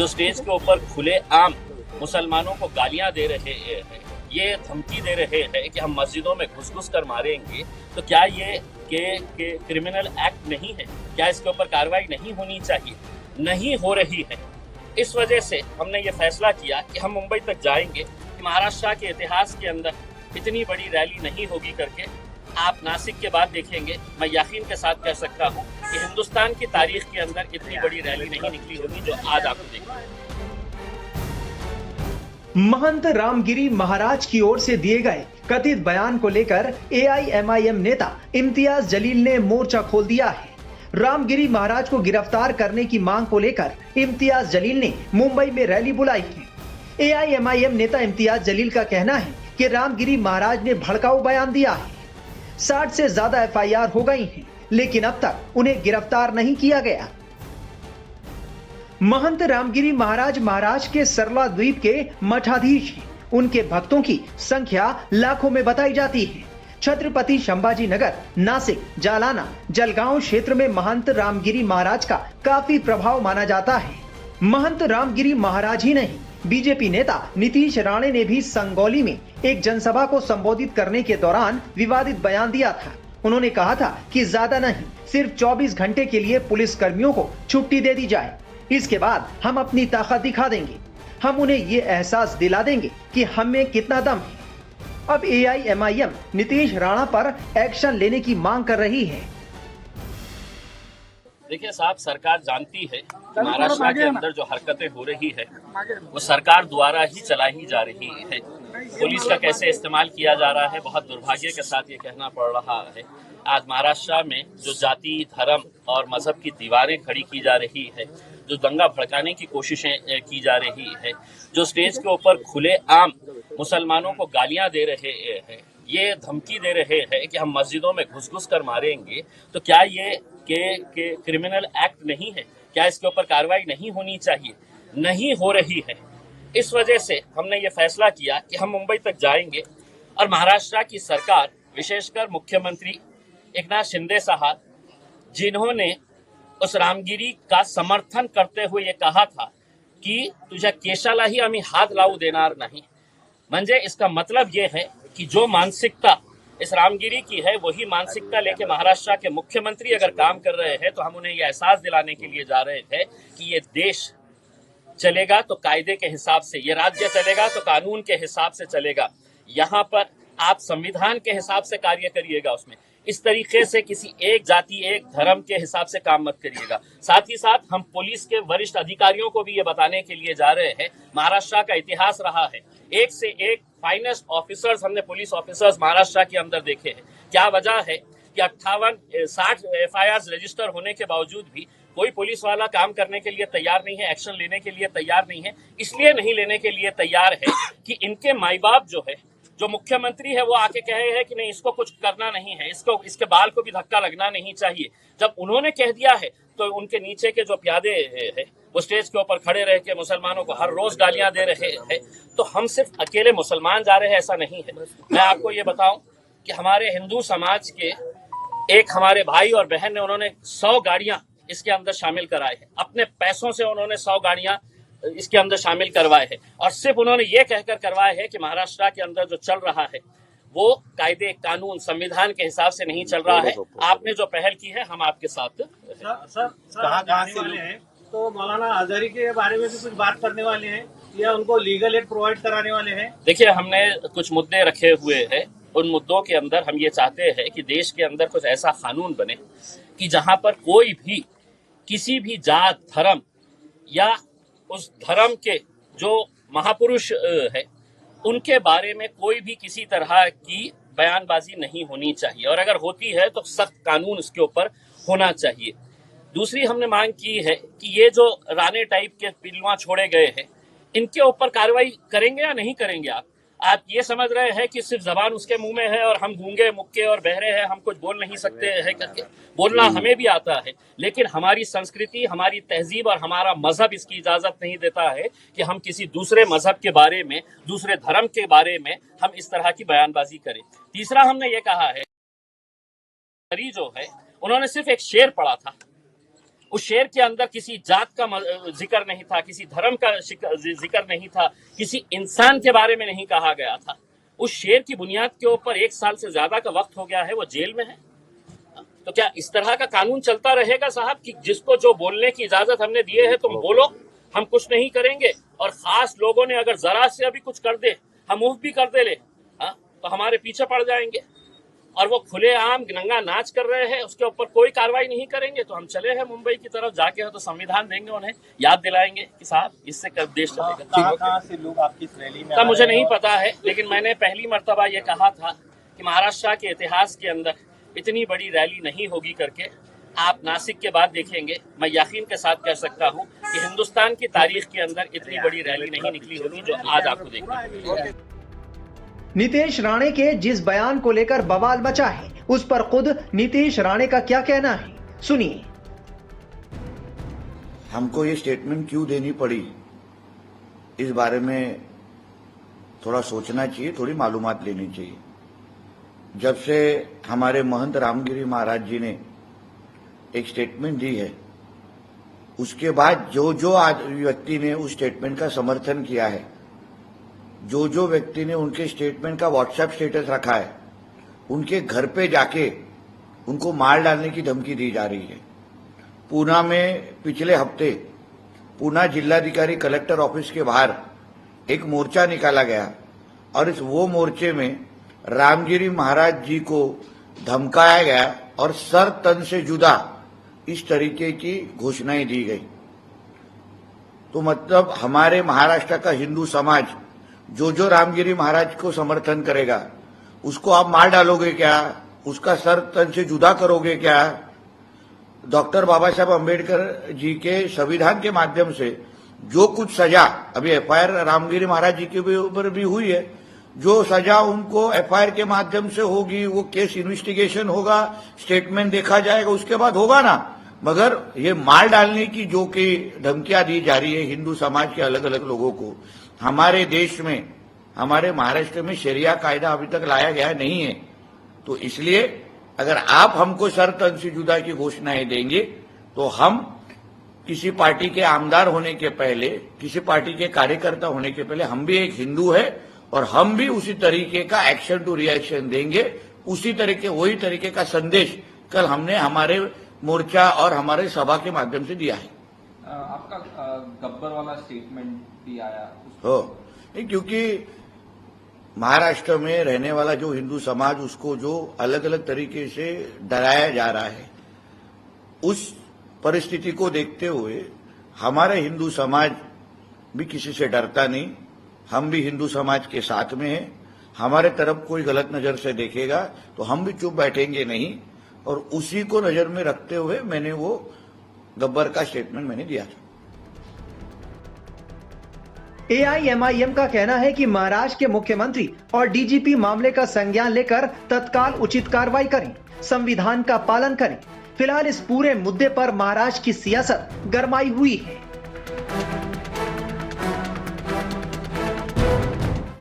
जो स्टेज के ऊपर खुले आम मुसलमानों को गालियां दे रहे हैं, ये धमकी दे रहे हैं कि हम मस्जिदों में घुस कर मारेंगे, तो क्या ये क्रिमिनल एक्ट नहीं है? क्या इसके ऊपर कार्रवाई नहीं होनी चाहिए? नहीं हो रही है। इस वजह से हमने ये फैसला किया कि हम मुंबई तक जाएंगे कि महाराष्ट्र के इतिहास के अंदर इतनी बड़ी रैली नहीं होगी करके आप नासिक के बाद देखेंगे। मैं यकीन के साथ कह सकता हूँ कि हिंदुस्तान की तारीख के अंदर इतनी बड़ी रैली नहीं निकली होगी जो आज आपको देखिए। महंत रामगिरी महाराज की ओर से दिए गए कथित बयान को लेकर एआईएमआईएम नेता इम्तियाज जलील ने मोर्चा खोल दिया है। रामगिरी महाराज को गिरफ्तार करने की मांग को लेकर इम्तियाज जलील ने मुंबई में रैली बुलाई है। एआईएमआईएम नेता इम्तियाज जलील का कहना है कि रामगिरी महाराज ने भड़काऊ बयान दिया है। 60 से ज्यादा एफआईआर हो गई हैं, लेकिन अब तक उन्हें गिरफ्तार नहीं किया गया। महंत रामगिरी महाराज महाराष्ट्र के सरला द्वीप के मठाधीश हैं। उनके भक्तों की संख्या लाखों में बताई जाती है। छत्रपति संभाजी नगर, नासिक, जालाना, जलगांव क्षेत्र में महंत रामगिरी महाराज का काफी प्रभाव माना जाता है। महंत रामगिरी महाराज ही नहीं, बीजेपी नेता नीतीश राणे ने भी संगौली में एक जनसभा को संबोधित करने के दौरान विवादित बयान दिया था। उन्होंने कहा था कि ज्यादा नहीं, सिर्फ 24 घंटे के लिए पुलिस कर्मियों को छुट्टी दे दी जाए, इसके बाद हम अपनी ताकत दिखा देंगे। हम उन्हें ये एहसास दिला देंगे कि हम में कितना दम है। अब एआईएमआईएम नीतीश राणा पर एक्शन लेने की मांग कर रही है। देखिए साहब, सरकार जानती है कि महाराष्ट्र के अंदर जो हरकतें हो रही है वो सरकार द्वारा ही चलाई जा रही है। पुलिस का कैसे इस्तेमाल किया जा रहा है, बहुत दुर्भाग्य के साथ ये कहना पड़ रहा है। आज महाराष्ट्र में जो जाति, धर्म और मजहब की दीवारें खड़ी की जा रही है, जो दंगा भड़काने की कोशिशें की जा रही है, जो स्टेज के ऊपर खुले आम मुसलमानों को गालियां दे रहे हैं, ये धमकी दे रहे हैं कि हम मस्जिदों में घुस कर मारेंगे, तो क्या ये क्रिमिनल एक्ट नहीं है? क्या इसके ऊपर कार्रवाई नहीं होनी चाहिए? नहीं हो रही है। इस वजह से हमने ये फैसला किया कि हम मुंबई तक जाएंगे और महाराष्ट्र की सरकार, विशेषकर मुख्यमंत्री एकनाथ शिंदे साहब, जिन्होंने उस रामगिरी का समर्थन करते हुए ये कहा था की तुझ्या केशालाही आम्ही हात लावू देणार नाही, म्हणजे इसका मतलब ये है कि जो मानसिकता इस रामगिरी की है वही मानसिकता लेके महाराष्ट्र के मुख्यमंत्री अगर काम कर रहे हैं, तो हम उन्हें यह एहसास दिलाने के लिए जा रहे थे कि ये देश चलेगा तो कायदे के हिसाब से, ये राज्य चलेगा तो कानून के हिसाब से चलेगा। यहाँ पर आप संविधान के हिसाब से कार्य करिएगा, उसमें इस तरीके से किसी एक जाति, एक धर्म के हिसाब से काम मत करिएगा। साथ ही साथ हम पुलिस के वरिष्ठ अधिकारियों को भी ये बताने के लिए जा रहे हैं, महाराष्ट्र का इतिहास रहा है, एक से एक फाइनेस्ट ऑफिसर्स हमने पुलिस ऑफिसर्स महाराष्ट्र के अंदर देखे हैं। क्या वजह है कि 60 एफआईआर रजिस्टर होने के बावजूद भी कोई पुलिस वाला काम करने के लिए तैयार नहीं है, एक्शन लेने के लिए तैयार नहीं है। इसलिए नहीं लेने के लिए तैयार है कि इनके माई बाप जो है, जो मुख्यमंत्री है, वो आके कहे हैं कि नहीं, इसको कुछ करना नहीं है, इसके बाल को भी धक्का लगना नहीं चाहिए। जब उन्होंने कह दिया है तो उनके नीचे के जो प्यादे हैं वो स्टेज के ऊपर खड़े रह के मुसलमानों को हर रोज गालियां दे रहे हैं। तो हम सिर्फ अकेले मुसलमान जा रहे हैं ऐसा नहीं है। मैं आपको ये बताऊं कि हमारे हिंदू समाज के एक हमारे भाई और बहन ने, उन्होंने 100 गाड़ियां इसके अंदर शामिल कराए हैं, अपने पैसों से उन्होंने 100 गाड़ियां इसके अंदर शामिल करवाए हैं। और सिर्फ उन्होंने ये कहकर करवाए हैं कि महाराष्ट्र के अंदर जो चल रहा है वो कायदे, कानून, संविधान के हिसाब से नहीं चल रहा है। आपने जो पहल की है, हम आपके साथ सर कहाँ से वाले हैं, तो मौलाना आजारी के बारे में भी कुछ बात करने वाले हैं या उनको लीगल एड प्रोवाइड कराने वाले हैं? देखिए, हमने कुछ मुद्दे रखे हुए हैं। उन मुद्दों के अंदर हम ये चाहते हैं कि देश के अंदर कुछ ऐसा कानून बने कि जहां पर कोई भी किसी भी जात, धर्म या उस धर्म के जो महापुरुष है उनके बारे में कोई भी किसी तरह की बयानबाजी नहीं होनी चाहिए, और अगर होती है तो सख्त कानून उसके ऊपर होना चाहिए। दूसरी हमने मांग की है कि ये जो राणे टाइप के पिलवा छोड़े गए हैं, इनके ऊपर कार्रवाई करेंगे या नहीं करेंगे? आप ये समझ रहे हैं कि सिर्फ जबान उसके मुंह में है और हम गूंगे, मुक्के और बहरे हैं, हम कुछ बोल नहीं सकते हैं करके? बोलना हमें भी आता है, लेकिन हमारी संस्कृति, हमारी तहजीब और हमारा मजहब इसकी इजाजत नहीं देता है कि हम किसी दूसरे मजहब के बारे में, दूसरे धर्म के बारे में हम इस तरह की बयानबाजी करें। तीसरा हमने ये कहा है, जो है उन्होंने सिर्फ एक शेर पढ़ा था, उस शेर के अंदर किसी जात का जिक्र नहीं था, किसी धर्म का जिक्र नहीं था, किसी इंसान के बारे में नहीं कहा गया था। उस शेर की बुनियाद के ऊपर 1 साल से ज्यादा का वक्त हो गया है, वो जेल में है। तो क्या इस तरह का कानून चलता रहेगा साहब कि जिसको जो बोलने की इजाजत हमने दिए है तुम बोलो, हम कुछ नहीं करेंगे, और खास लोगों ने अगर जरा से अभी कुछ कर दे, हम मुंह भी कर दे ले, तो हमारे पीछे पड़ जाएंगे। और वो खुलेआम नंगा नाच कर रहे हैं, उसके ऊपर कोई कार्रवाई नहीं करेंगे। तो हम चले हैं मुंबई की तरफ, जाके तो संविधान देंगे, उन्हें याद दिलाएंगे कि साहब इससे कब देश चलेगा। कहाँ से लोग आपकी इस रैली में तब मुझे नहीं पता है, लेकिन मैंने पहली मर्तबा ये कहा था कि महाराष्ट्र के इतिहास के अंदर इतनी बड़ी रैली नहीं होगी करके। आप नासिक के बाद देखेंगे, मैं यकीन के साथ कह सकता हूँ कि हिंदुस्तान की तारीख के अंदर इतनी बड़ी रैली नहीं निकली होगी जो आज आपको देखना। नीतीश राणे के जिस बयान को लेकर बवाल मचा है, उस पर खुद नीतीश राणे का क्या कहना है, सुनिए। हमको ये स्टेटमेंट क्यों देनी पड़ी, इस बारे में थोड़ा सोचना चाहिए, थोड़ी मालूमात लेनी चाहिए। जब से हमारे महंत रामगिरी महाराज जी ने एक स्टेटमेंट दी है, उसके बाद जो जो व्यक्ति ने उस स्टेटमेंट का समर्थन किया है, जो जो व्यक्ति ने उनके स्टेटमेंट का व्हाट्सएप स्टेटस रखा है, उनके घर पे जाके उनको मार डालने की धमकी दी जा रही है। पूना में पिछले हफ्ते पूना जिलाधिकारी कलेक्टर ऑफिस के बाहर एक मोर्चा निकाला गया, और इस वो मोर्चे में रामगिरी महाराज जी को धमकाया गया और सर तन से जुदा इस तरीके की घोषणाएं दी गई। तो मतलब हमारे महाराष्ट्र का हिंदू समाज जो जो रामगिरी महाराज को समर्थन करेगा, उसको आप मार डालोगे क्या, उसका सर तन से जुदा करोगे क्या? डॉक्टर बाबा साहब अम्बेडकर जी के संविधान के माध्यम से जो कुछ सजा अभी एफआईआर रामगिरी महाराज जी के ऊपर भी हुई है, जो सजा उनको एफआईआर के माध्यम से होगी, वो केस इन्वेस्टिगेशन होगा, स्टेटमेंट देखा जाएगा, उसके बाद होगा ना। मगर ये मार डालने की जो कि धमकियां दी जा रही है हिंदू समाज के अलग अलग लोगों को, हमारे देश में, हमारे महाराष्ट्र में शरिया कायदा अभी तक लाया गया नहीं है। तो इसलिए अगर आप हमको सर तन से जुदा की घोषणाएं देंगे, तो हम किसी पार्टी के आमदार होने के पहले, किसी पार्टी के कार्यकर्ता होने के पहले, हम भी एक हिंदू है, और हम भी उसी तरीके का एक्शन टू रिएक्शन देंगे। उसी तरीके, वही तरीके का संदेश कल हमने हमारे मोर्चा और हमारे सभा के माध्यम से दिया है। आपका गब्बर वाला स्टेटमेंट भी आया हो नहीं, क्योंकि महाराष्ट्र में रहने वाला जो हिंदू समाज, उसको जो अलग अलग तरीके से डराया जा रहा है, उस परिस्थिति को देखते हुए हमारा हिंदू समाज भी किसी से डरता नहीं। हम भी हिंदू समाज के साथ में हैं। हमारे तरफ कोई गलत नजर से देखेगा तो हम भी चुप बैठेंगे नहीं, और उसी को नजर में रखते हुए मैंने वो गब्बर का स्टेटमेंट मैंने दिया था। एआईएमआईएम का कहना है कि महाराष्ट्र के मुख्यमंत्री और डीजीपी मामले का संज्ञान लेकर तत्काल उचित कार्रवाई करें, संविधान का पालन करें। फिलहाल इस पूरे मुद्दे पर महाराष्ट्र की सियासत गरमाई हुई है।